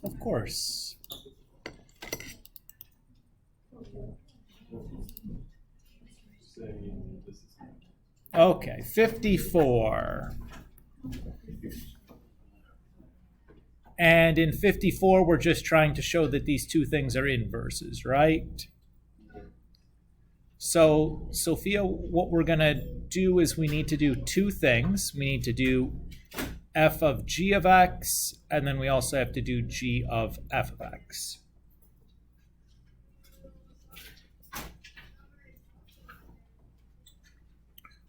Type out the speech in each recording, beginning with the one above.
Of course. Okay, 54. And in 54, we're just trying to show that these two things are inverses, right? So, Sophia, what we're going to do is we need to do two things. We need to do f of g of x, and then we also have to do g of f of x.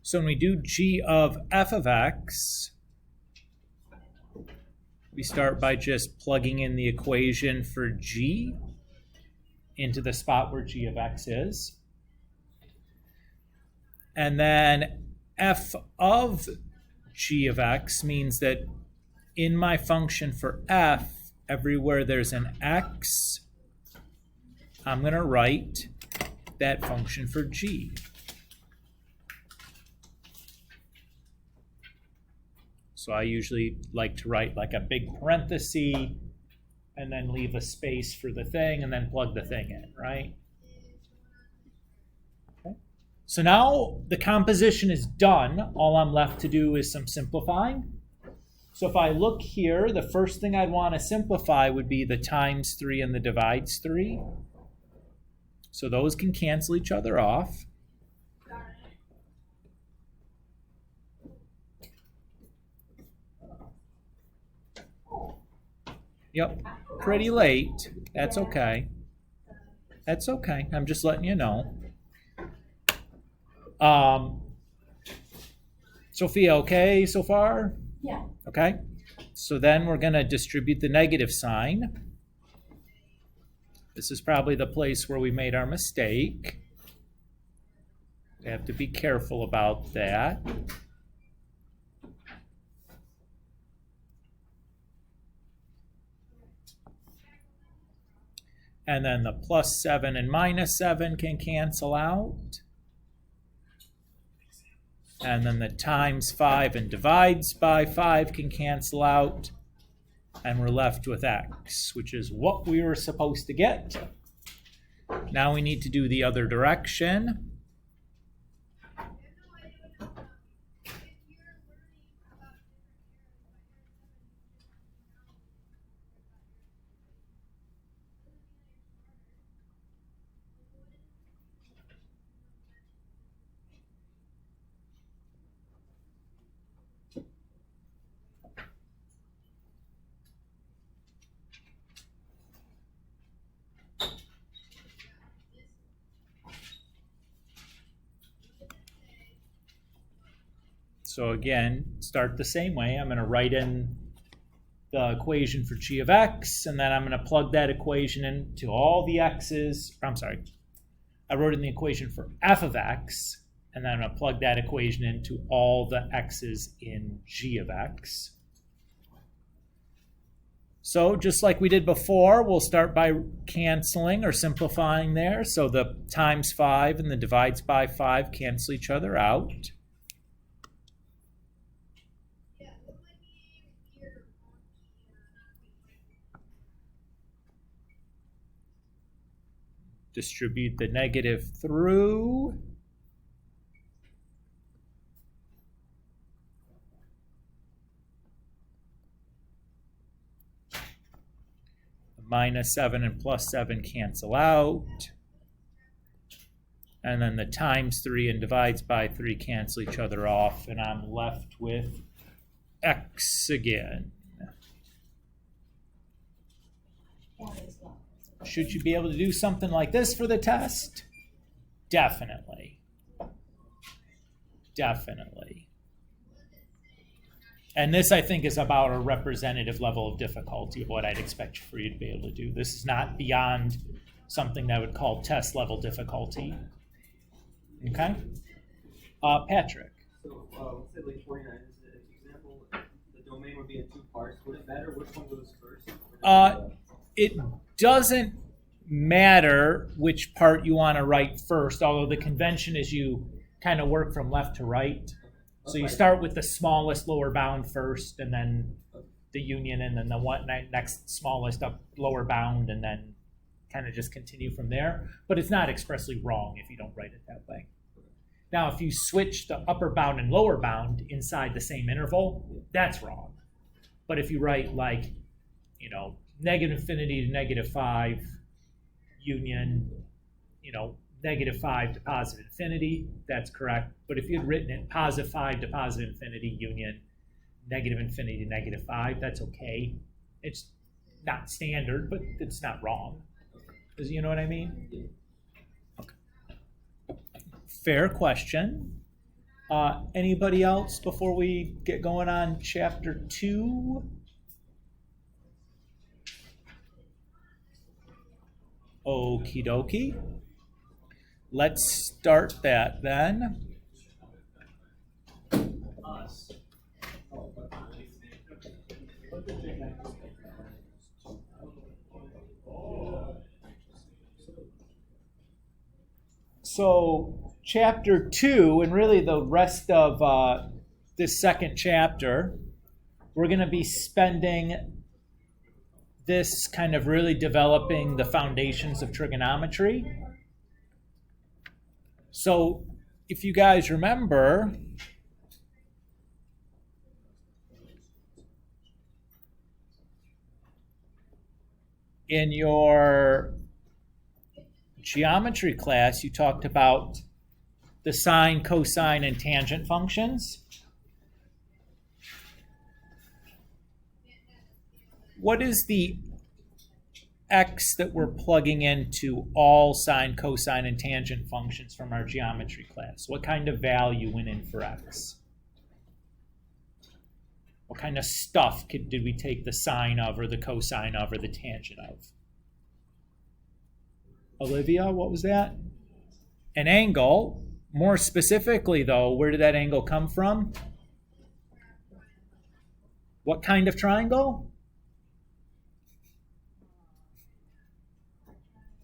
So when we do g of f of x, we start by just plugging in the equation for g into the spot where g of x is. And then f of g of x means that in my function for f, everywhere there's an x, I'm going to write that function for g. So I usually like to write like a big parenthesis and then leave a space for the thing and then plug the thing in, right? Okay. So now the composition is done. All I'm left to do is some simplifying. So if I look here, the first thing I'd want to simplify would be the times 3 and the divides 3. So those can cancel each other off. Yep, pretty late. That's okay. That's okay. I'm just letting you know. Sophia, okay so far? Yeah. Okay. So then we're going to distribute the negative sign. This is probably the place where we made our mistake. We have to be careful about that. And then the plus 7 and minus 7 can cancel out. And then the times 5 and divides by 5 can cancel out. And we're left with x, which is what we were supposed to get. Now we need to do the other direction. So again, start the same way. I'm going to write in the equation for g of x, and then I'm going to plug that equation into all the x's. I'm sorry. I wrote in the equation for f of x, and then I'm going to plug that equation into all the x's in g of x. So just like we did before, we'll start by canceling or simplifying there. So the times 5 and the divides by 5 cancel each other out. Distribute the negative through. Minus 7 and plus 7 cancel out. And then the times 3 and divides by 3 cancel each other off. And I'm left with x again. Should you be able to do something like this for the test? Definitely. Definitely. And this, I think, is about a representative level of difficulty of what I'd expect for you to be able to do. This is not beyond something that I would call test level difficulty. Okay? Patrick. So let's say like 49 is the example. The domain would be in 2 parts. Would it matter which one goes first? It doesn't matter which part you want to write first, although the convention is you kind of work from left to right. So you start with the smallest lower bound first, and then the union and then the one next smallest up lower bound, and then kind of just continue from there. But it's not expressly wrong if you don't write it that way. Now, if you switch the upper bound and lower bound inside the same interval, that's wrong. But if you write like, you know, negative infinity to negative 5 union, you know, negative 5 to positive infinity, that's correct. But if you had written it positive 5 to positive infinity union, negative infinity to negative 5, that's okay. It's not standard, but it's not wrong. Does you know what I mean? Okay. Fair question. Anybody else before we get going on chapter 2? Okie dokie. Let's start that then. So chapter 2, and really the rest of this second chapter, we're going to be spending this kind of really developing the foundations of trigonometry. So if you guys remember, in your geometry class, you talked about the sine, cosine, and tangent functions. What is the x that we're plugging into all sine, cosine, and tangent functions from our geometry class? What kind of value went in for x? What kind of stuff did we take the sine of, or the cosine of, or the tangent of? Olivia, what was that? An angle. More specifically, though, where did that angle come from? What kind of triangle?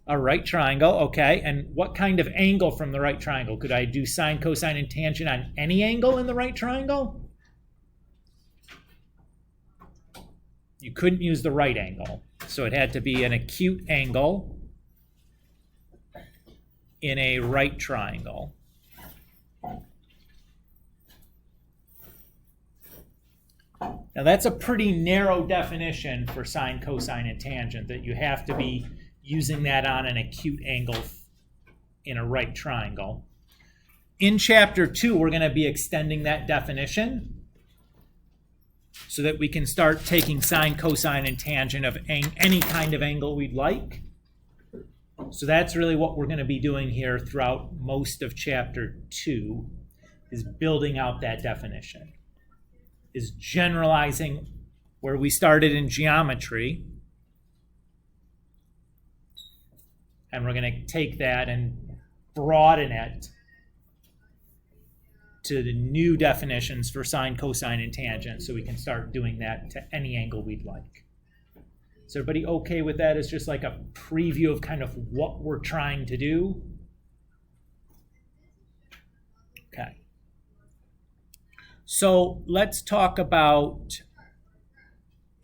A right triangle, okay. And what kind of angle from the right triangle? Could I do sine, cosine, and tangent on any angle in the right triangle? You couldn't use the right angle. So it had to be an acute angle in a right triangle. Now that's a pretty narrow definition for sine, cosine, and tangent, that you have to be using that on an acute angle in a right triangle. In chapter 2, we're going to be extending that definition so that we can start taking sine, cosine, and tangent of any kind of angle we'd like. So that's really what we're going to be doing here throughout most of chapter 2, is building out that definition, is generalizing where we started in geometry, and we're going to take that and broaden it to the new definitions for sine, cosine, and tangent, so we can start doing that to any angle we'd like. Is everybody okay with that? It's just like a preview of kind of what we're trying to do. Okay. So let's talk about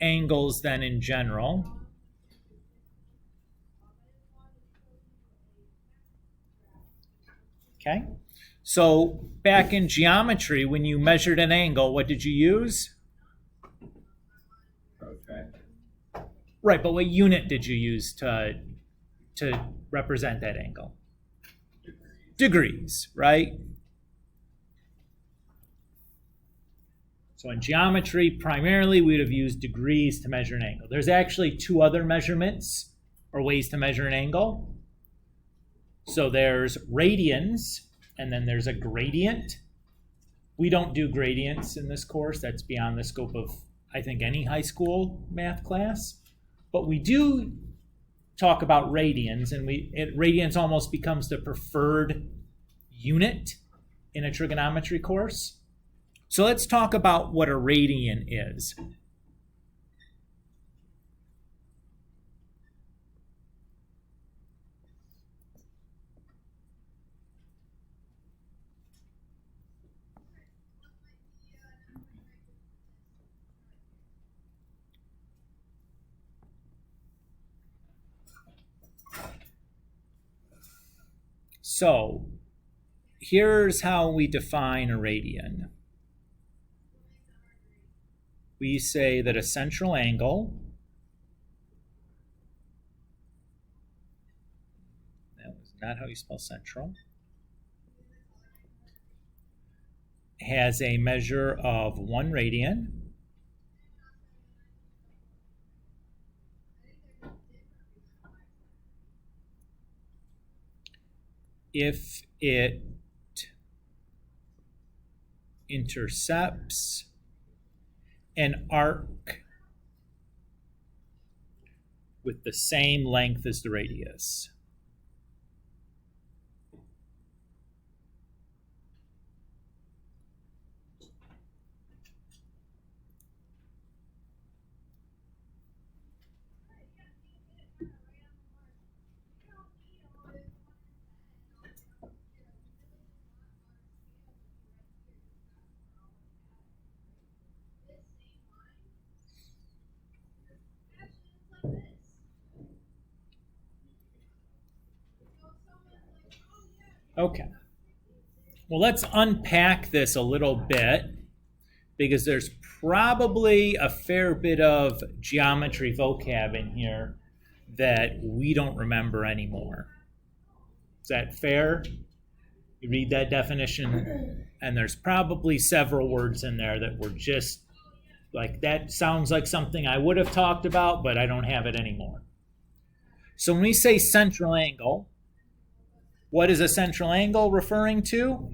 angles then in general. Okay. So back in geometry, when you measured an angle, what did you use? Right, but what unit did you use to represent that angle? Degrees, right? So in geometry, primarily, we would have used degrees to measure an angle. There's actually 2 other measurements or ways to measure an angle. So there's radians, and then there's a gradient. We don't do gradients in this course. That's beyond the scope of, I think, any high school math class. But we do talk about radians, and radians almost becomes the preferred unit in a trigonometry course. So let's talk about what a radian is. So here's how we define a radian. We say that a central angle, that was not how you spell central, has a measure of 1 radian. If it intercepts an arc with the same length as the radius. Okay. Well, let's unpack this a little bit because there's probably a fair bit of geometry vocab in here that we don't remember anymore. Is that fair? You read that definition, and there's probably several words in there that were just like, that sounds like something I would have talked about, but I don't have it anymore. So when we say central angle, what is a central angle referring to?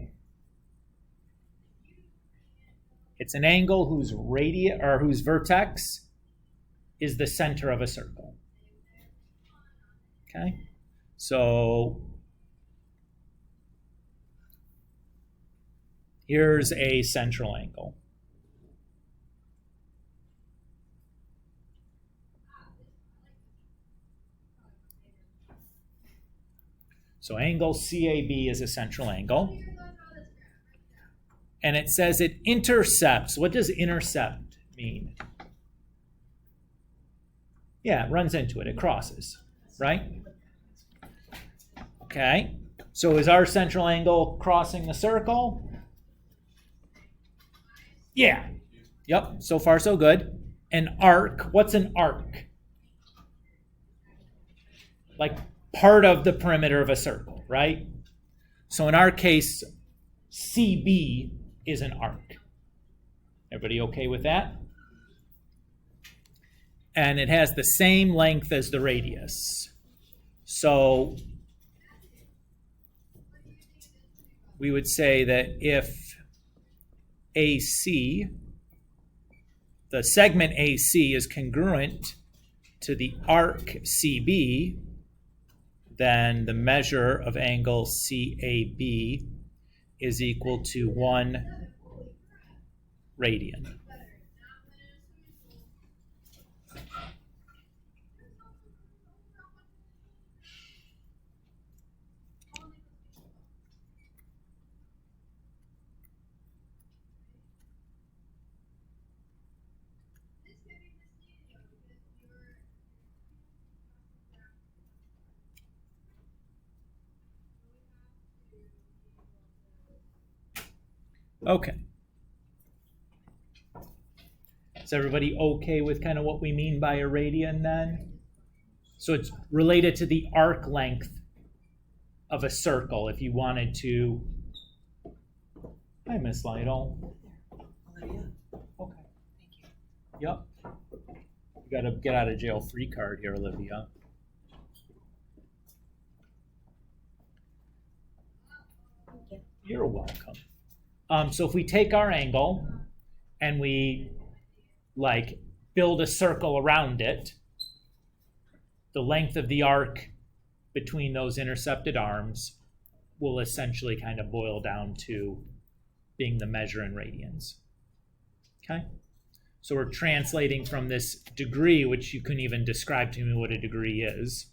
It's an angle whose whose vertex is the center of a circle. Okay? So here's a central angle. So angle CAB is a central angle. And it says it intercepts. What does intercept mean? Yeah, it runs into it. It crosses, right? Okay. So is our central angle crossing the circle? Yeah. Yep. So far, so good. An arc. What's an arc? Like part of the perimeter of a circle, right? So in our case, CB is an arc. Everybody okay with that? And it has the same length as the radius. So we would say that if AC, the segment AC is congruent to the arc CB, then the measure of angle CAB is equal to 1 radian. Okay. Is everybody okay with kind of what we mean by a radian then? So it's related to the arc length of a circle if you wanted to. Hi, Miss Lytle. Olivia. Okay. Thank you. Yep. You got a get out of jail free card here, Olivia. Thank you. You're welcome. So if we take our angle and we like build a circle around it, the length of the arc between those intercepted arms will essentially kind of boil down to being the measure in radians. Okay? So we're translating from this degree, which you couldn't even describe to me what a degree is,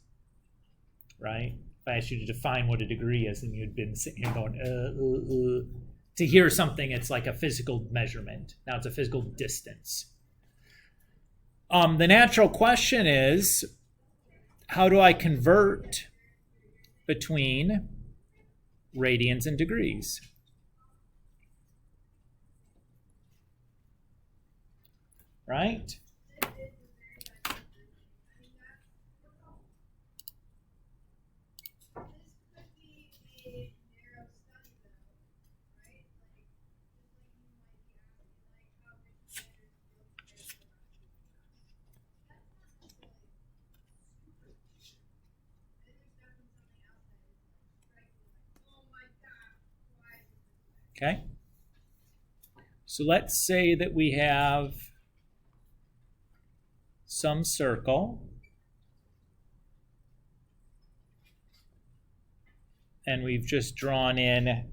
right? If I asked you to define what a degree is, then you'd been sitting here going, To hear something, it's like a physical measurement. Now it's a physical distance. The natural question is, how do I convert between radians and degrees. Right? Okay. So let's say that we have some circle, and we've just drawn in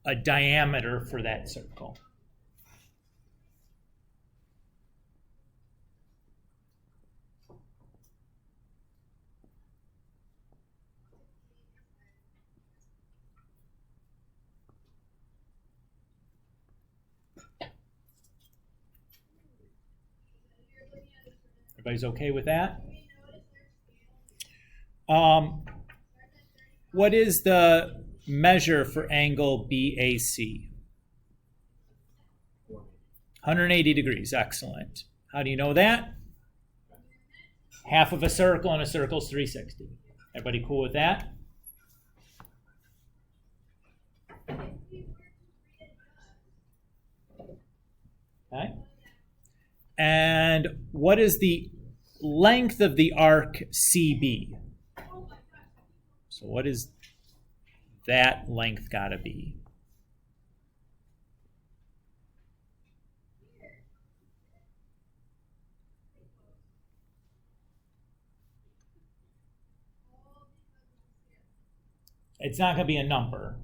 a diameter for that circle. Everybody's okay with that? What is the measure for angle BAC? 180 degrees, excellent. How do you know that? Half of a circle, and a circle is 360. Everybody cool with that? Okay. And what is the length of the arc CB? So what is that length got to be? It's not going to be a number.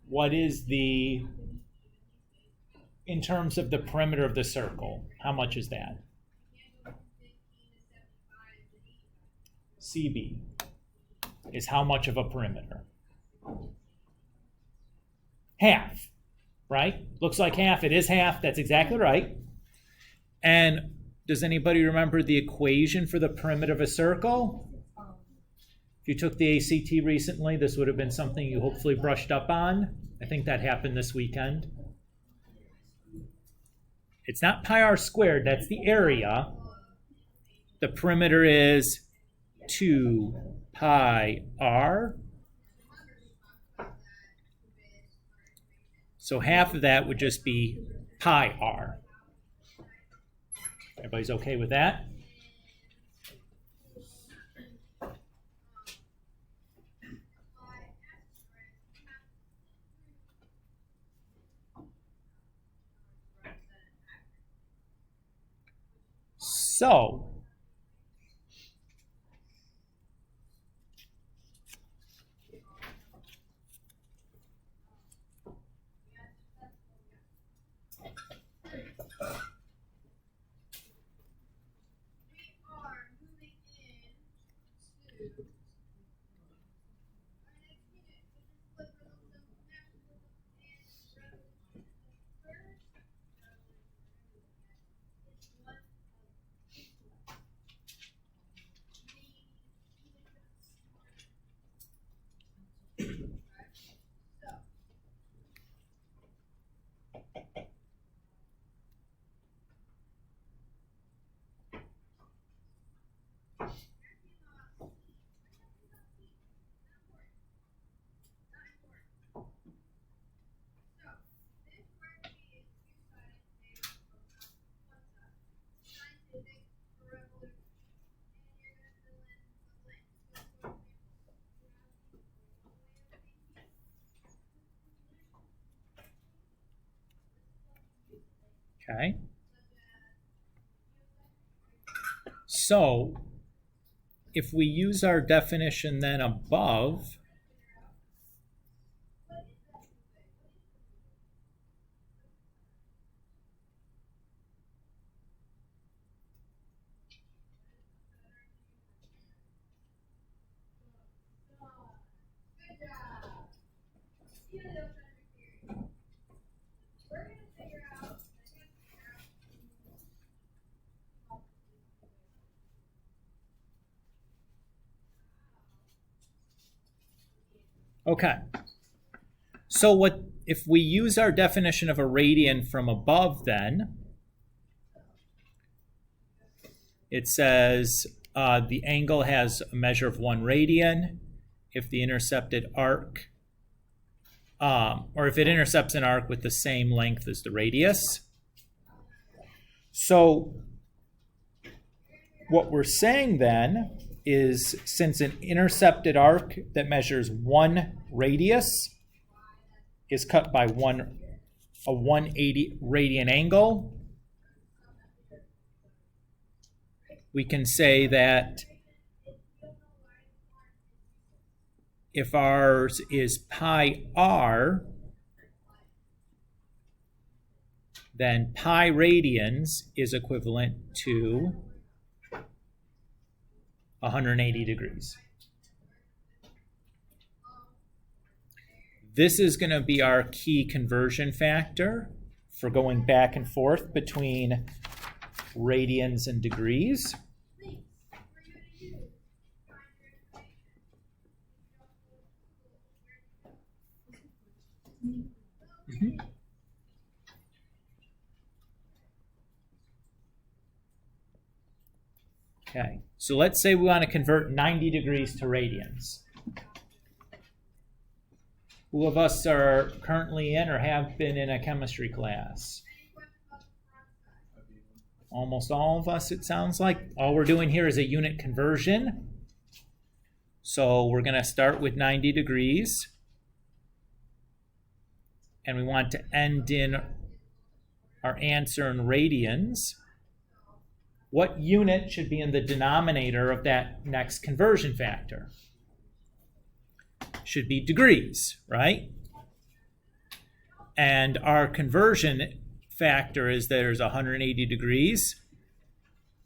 What is the, in terms of the perimeter of the circle, how much is that? CB is how much of a perimeter? Half, right? Looks like half. It is half. That's exactly right. And does anybody remember the equation for the perimeter of a circle? If you took the ACT recently, this would have been something you hopefully brushed up on. I think that happened this weekend. It's not pi r squared, that's the area. The perimeter is 2 pi r. So half of that would just be pi r. Everybody's okay with that? So, okay. So, if we use our definition then above, Okay. So what if we use our definition of a radian from above then? It says the angle has a measure of 1 radian if the intercepted arc, or if it intercepts an arc with the same length as the radius. So what we're saying then is, since an intercepted arc that measures 1 radius is cut by a 180 radian angle, we can say that if ours is pi r, then pi radians is equivalent to 180 degrees. This is going to be our key conversion factor for going back and forth between radians and degrees. Mm-hmm. Okay, so let's say we want to convert 90 degrees to radians. Who of us are currently in or have been in a chemistry class? Almost all of us, it sounds like. All we're doing here is a unit conversion. So we're going to start with 90 degrees. And we want to end in our answer in radians. What unit should be in the denominator of that next conversion factor? Should be degrees, right? And our conversion factor is there's 180 degrees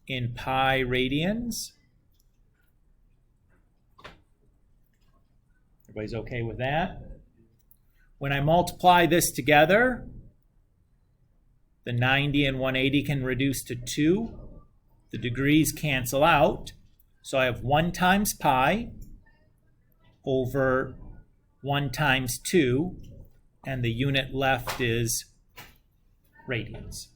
in pi radians. Everybody's okay with that? When I multiply this together, the 90 and 180 can reduce to 2. The degrees cancel out. So I have 1 times pi over 1 times 2, and the unit left is radians.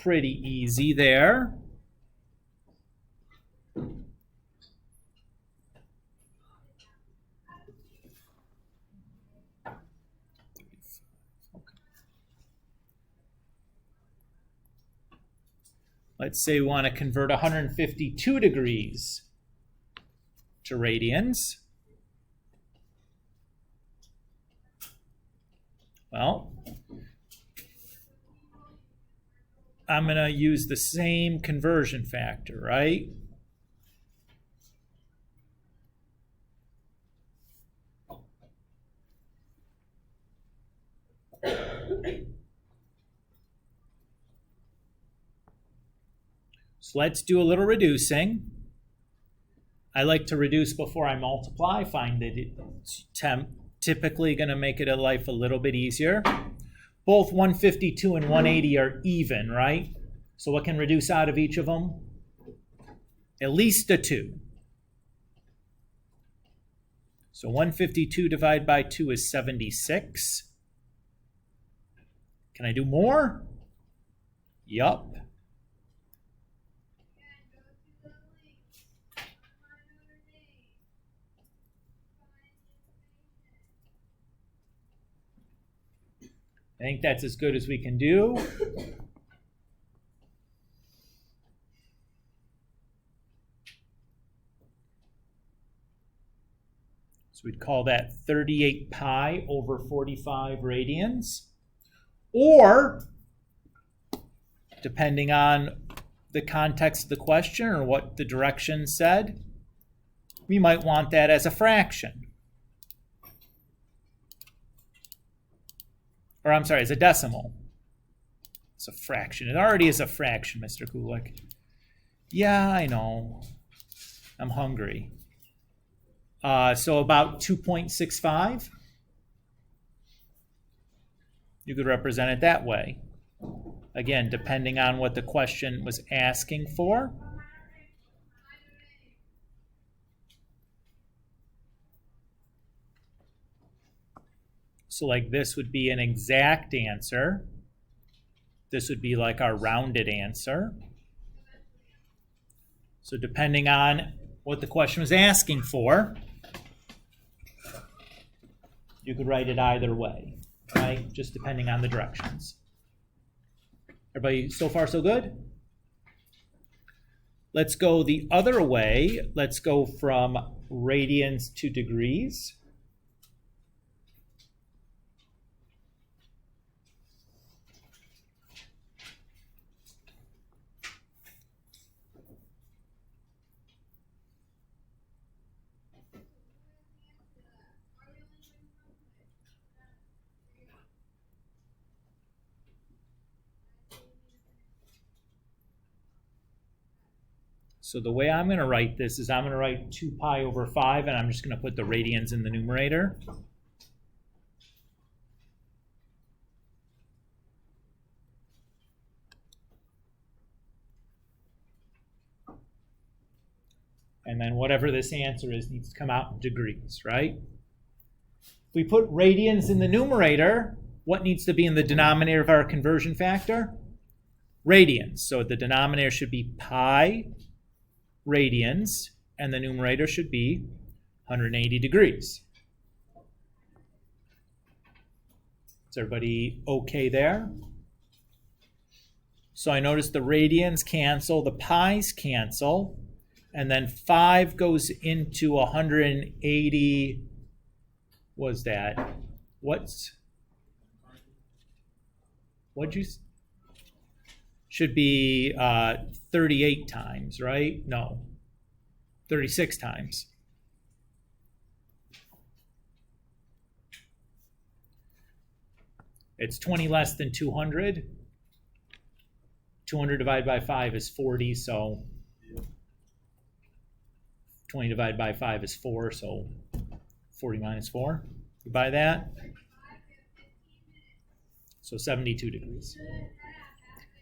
Pretty easy there. Let's say we want to convert 152 degrees to radians. Well, I'm going to use the same conversion factor, right? So let's do a little reducing. I like to reduce before I multiply. I find that it's typically going to make it a life a little bit easier. Both 152 and 180 are even, right? So what can reduce out of each of them? At least a 2. So 152 divided by 2 is 76. Can I do more? Yup. I think that's as good as we can do. So we'd call that 38 pi over 45 radians. Or, depending on the context of the question or what the direction said, we might want that as a fraction. Or I'm sorry, as a decimal. It's a fraction. It already is a fraction, Mr. Kulik. Yeah, I know. I'm hungry. So about 2.65. You could represent it that way. Again, depending on what the question was asking for. So like this would be an exact answer. This would be like our rounded answer. So depending on what the question was asking for, you could write it either way, right? Just depending on the directions. Everybody so far so good? Let's go the other way. Let's go from radians to degrees. So the way I'm going to write this is I'm going to write 2 pi over 5, and I'm just going to put the radians in the numerator. And then whatever this answer is needs to come out in degrees, right? If we put radians in the numerator, what needs to be in the denominator of our conversion factor? Radians. So the denominator should be pi radians, and the numerator should be 180 degrees. Is everybody okay there? So I notice the radians cancel, the pi's cancel, and then 5 goes into 180. What's that? What'd you? Should be 38 times, right? No, 36 times. It's 20 less than 200. 200 divided by 5 is 40, so 20 divided by 5 is 4, so 40 minus 4. You buy that? So 72 degrees.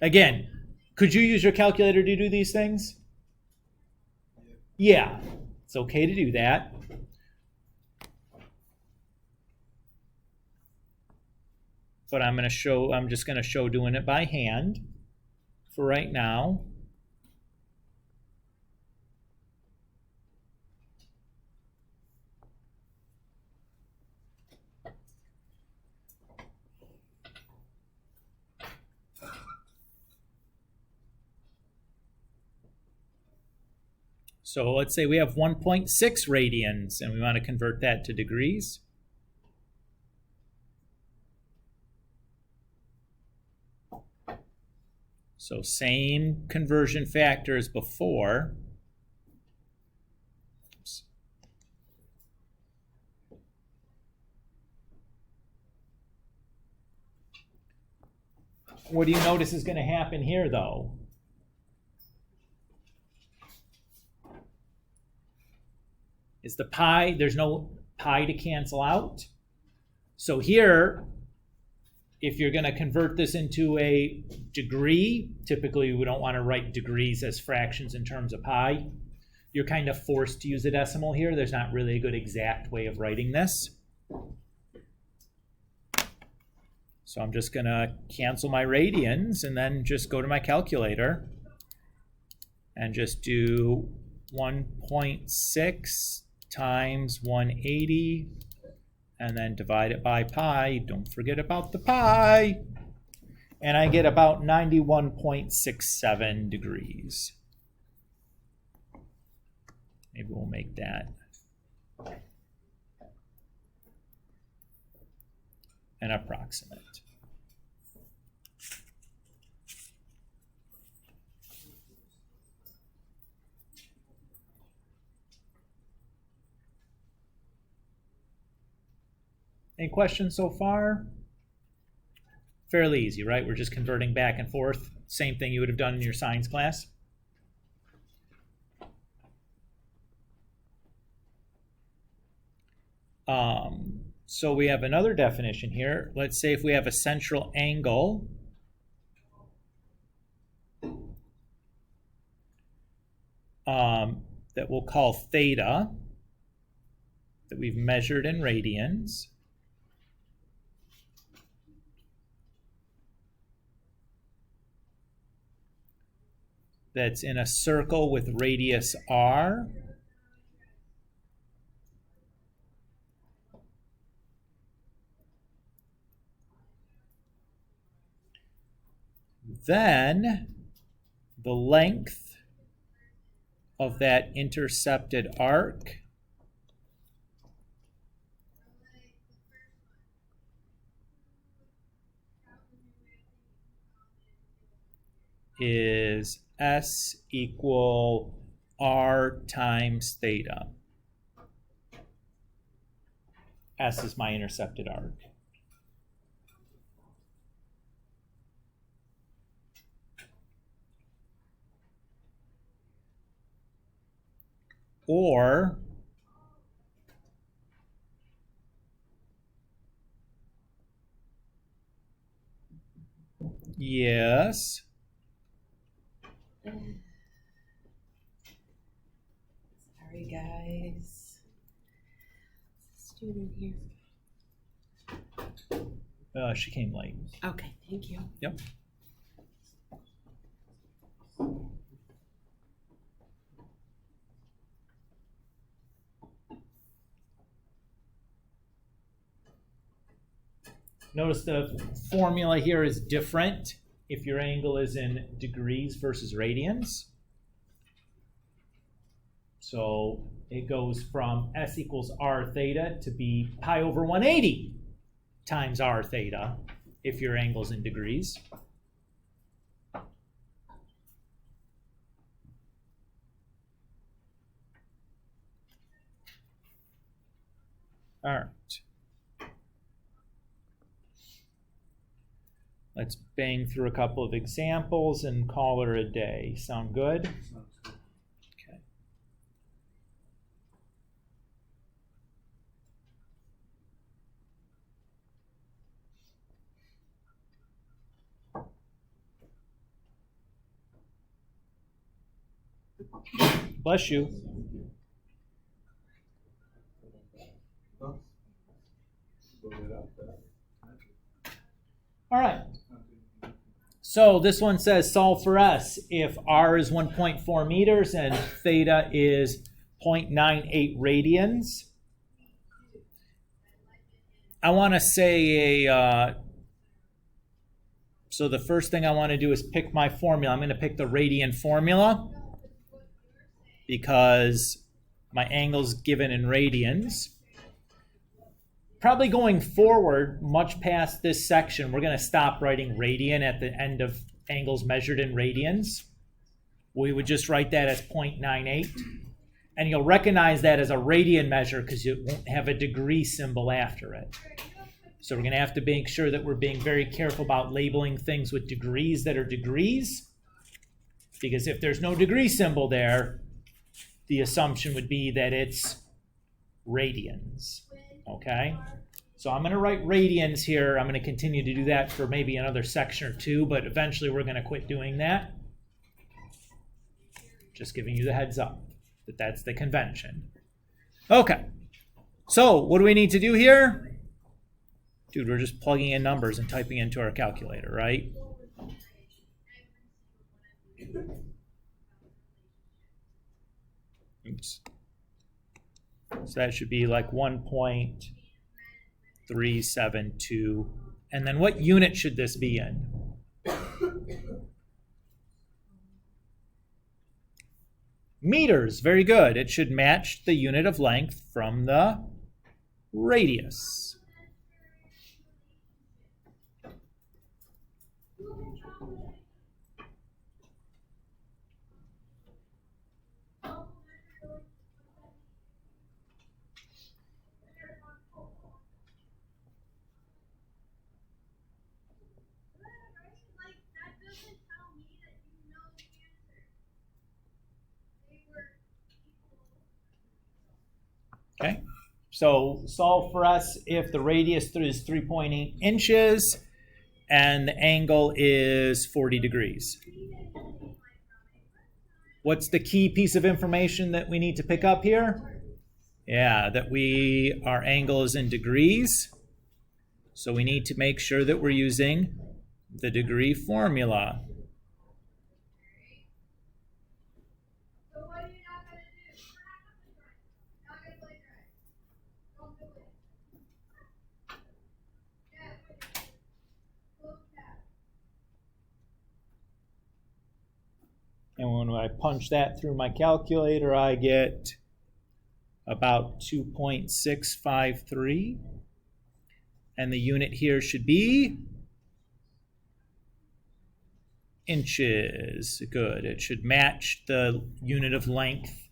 Again, could you use your calculator to do these things? Yeah, it's okay to do that. But I'm just going to show doing it by hand for right now. So let's say we have 1.6 radians and we want to convert that to degrees. So same conversion factor as before. Oops. What do you notice is going to happen here, though? Is the pi, there's no pi to cancel out. So here, if you're going to convert this into a degree, typically we don't want to write degrees as fractions in terms of pi. You're kind of forced to use a decimal here. There's not really a good exact way of writing this. So I'm just going to cancel my radians and then just go to my calculator and just do 1.6 times 180 and then divide it by pi. Don't forget about the pi. And I get about 91.67 degrees. Maybe we'll make that an approximate. Any questions so far? Fairly easy, right? We're just converting back and forth. Same thing you would have done in your science class. So we have another definition here. Let's say if we have a central angle that we'll call theta, that we've measured in radians. That's in a circle with radius r. Then the length of that intercepted arc is S equal R times theta. S is my intercepted arc. Or yes, Sorry, guys. Student here. she came late. Okay, thank you. Yep. Notice the formula here is different if your angle is in degrees versus radians. So it goes from S equals R theta to be pi over 180 times R theta if your angle's in degrees. All right. Let's bang through a couple of examples and call her a day. Sound good? Okay. Bless you. All right. So this one says solve for S if R is 1.4 meters and theta is 0.98 radians. I want to say so the first thing I want to do is pick my formula. I'm going to pick the radian formula because my angle's given in radians. Probably going forward, much past this section, we're going to stop writing radian at the end of angles measured in radians. We would just write that as 0.98. And you'll recognize that as a radian measure because you won't have a degree symbol after it. So we're going to have to make sure that we're being very careful about labeling things with degrees that are degrees. Because if there's no degree symbol there, the assumption would be that it's radians. Okay, so I'm going to write radians here. I'm going to continue to do that for maybe another section or two, but eventually we're going to quit doing that. Just giving you the heads up that that's the convention. Okay, so what do we need to do here? Dude, we're just plugging in numbers and typing into our calculator, right? Oops. So that should be like 1.372. And then what unit should this be in? Meters. Very good. It should match the unit of length from the radius. Okay, so solve for us if the radius is 3.8 inches and the angle is 40 degrees. What's the key piece of information that we need to pick up here? Yeah, that our angle is in degrees. So we need to make sure that we're using the degree formula. And when I punch that through my calculator, I get about 2.653. And the unit here should be inches. Good. It should match the unit of length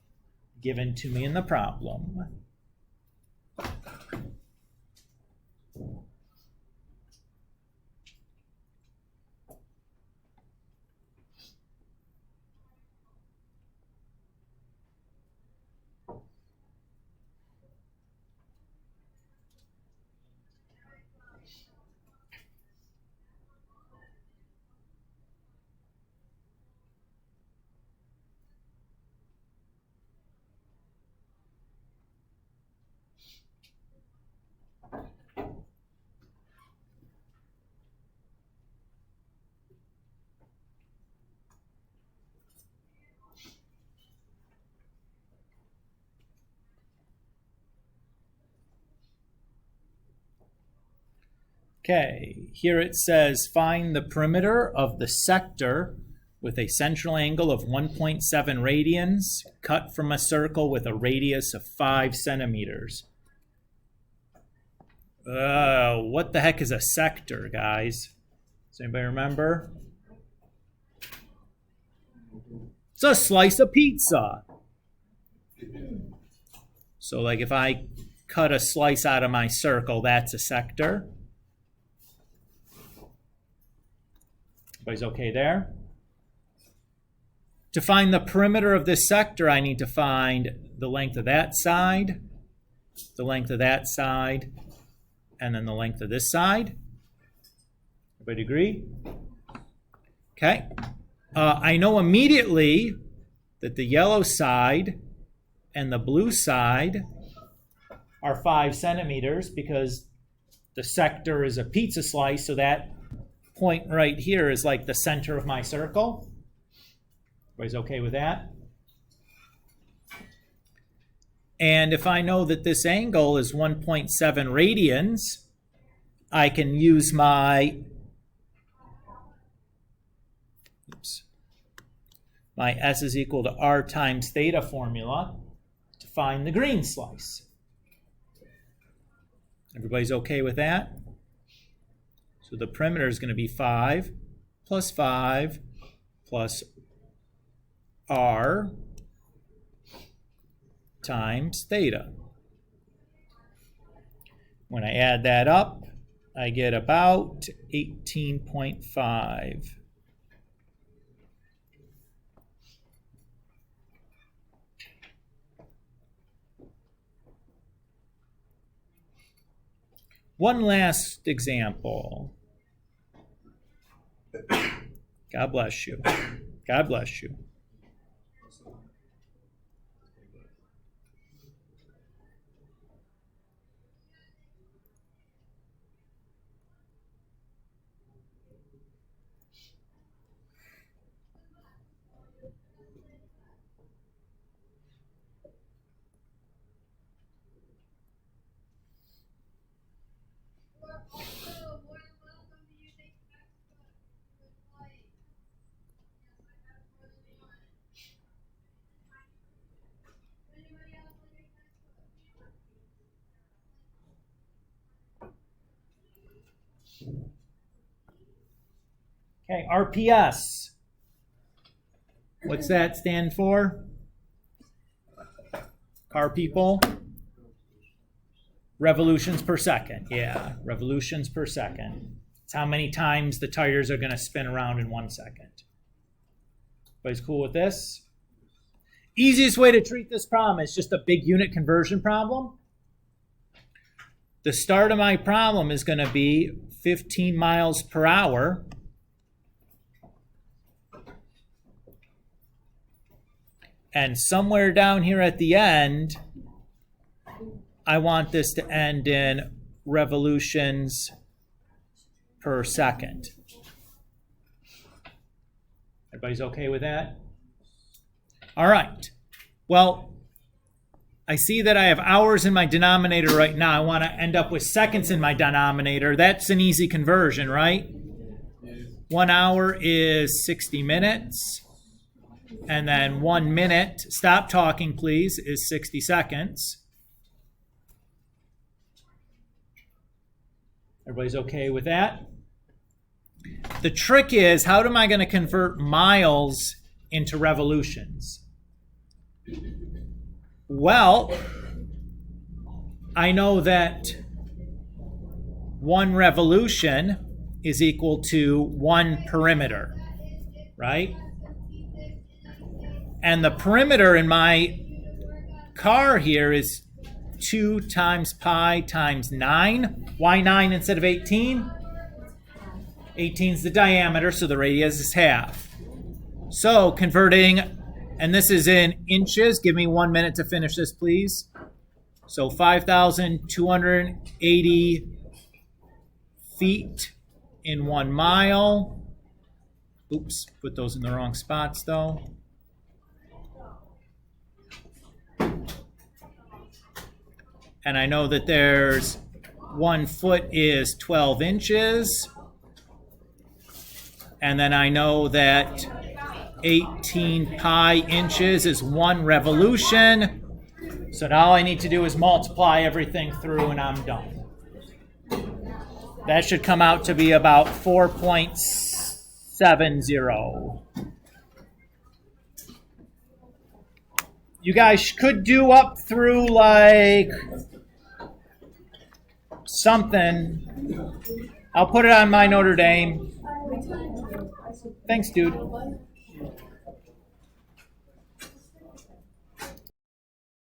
given to me in the problem. Okay, here it says find the perimeter of the sector with a central angle of 1.7 radians cut from a circle with a radius of 5 centimeters. What the heck is a sector, guys? Does anybody remember? It's a slice of pizza. So like if I cut a slice out of my circle, that's a sector. Everybody's okay there? To find the perimeter of this sector, I need to find the length of that side, the length of that side, and then the length of this side. Everybody agree? Okay. I know immediately that the yellow side and the blue side are 5 centimeters because the sector is a pizza slice, so that point right here is like the center of my circle. Everybody's okay with that? And if I know that this angle is 1.7 radians, I can use my S is equal to R times theta formula to find the green slice. Everybody's okay with that? So the perimeter is going to be 5 plus 5 plus R times theta. When I add that up, I get about 18.5. One last example. God bless you. God bless you. Okay, RPS. What's that stand for? Car people? Revolutions per second. Yeah, revolutions per second. It's how many times the tires are going to spin around in 1 second. Everybody's cool with this? Easiest way to treat this problem is just a big unit conversion problem. The start of my problem is going to be 15 miles per hour. And somewhere down here at the end, I want this to end in revolutions per second. Everybody's okay with that? All right. Well, I see that I have hours in my denominator right now. I want to end up with seconds in my denominator. That's an easy conversion, right? 1 hour is 60 minutes. And then 1 minute, stop talking please, is 60 seconds. Everybody's okay with that? The trick is, how am I going to convert miles into revolutions? Well, I know that 1 revolution is equal to 1 perimeter, right? And the perimeter in my car here is 2 times pi times 9. Why 9 instead of 18? 18 is the diameter, so the radius is half. So converting, and this is in inches. Give me 1 minute to finish this, please. So 5,280 feet in 1 mile. Oops, put those in the wrong spots though. And I know that there's 1 foot is 12 inches. And then I know that 18 pi inches is 1 revolution. So now all I need to do is multiply everything through and I'm done. That should come out to be about 4.70. You guys could do up through like something. I'll put it on my Notre Dame. Thanks, dude.